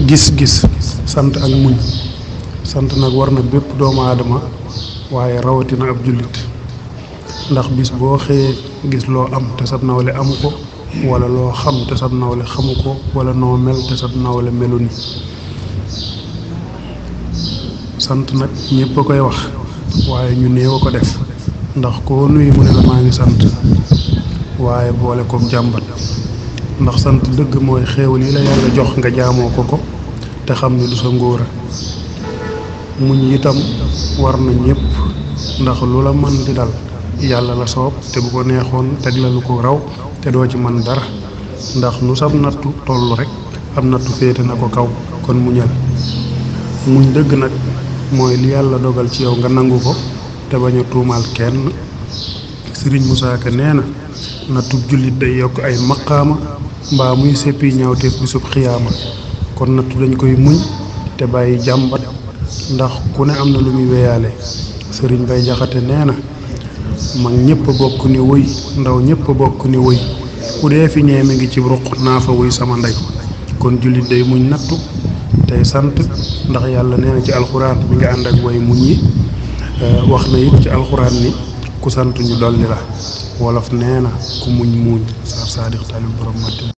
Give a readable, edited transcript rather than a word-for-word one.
gis-gis sant ak muñ. sant nag war na bépp doomu aadama waaye rawatina ab jullit, ndax bis boo xëyee gis loo am te sab nawle amu ko, wala loo xam te sab nawle xamu ko, wala noo mel te sab nawle melu ni. sant nag ñépp a koy wax waaye ñu néew a ko def, ndax koo nuyu mu ne la maa ngi sant, waaye boole ko jàmbat. ndax sant dëgg mooy xéewal yi la yàlla jox nga jaamoo ko te xam ne du sa ngóora. muñ itam war na ñépp, ndax lu la mën di dal yàlla la soob, te bu ko neexoon teg la lu ko raw te doo ci mën dara, ndax nu sab nattu toll rek am nattu féete na ko kaw. kon muñal. muñ dëgg nag mooy li yàlla dogal ci yow nga nangu ko te bañ a tuumaal kenn. Sëriñ Musaa Ka nee na nattu jullit day yokk ay maqaama mbaa muy seppi ñaawteef bisub xiyaama. kon nattu dañ koy muñ te bàyyi jàmbat, ndax ku ne am na lu muy weyaale. Sëriñ Bay Jaxate nee na mag ñépp a bokk ni wëy, ndaw ñépp a bokk ni wëy, ku dee fi ñee mi ngi ci ruq naa fa wuy sama ndey. kon jullit day muñ nattu tey sant, ndax yàlla nee na ci alxuraan mi ngi ànd ak way muñ yi. wax na it ci alxuraan ni ku sant ñu dolli la. wolof nee na ku muñ muuñ. Saadix Taalib borom Madina.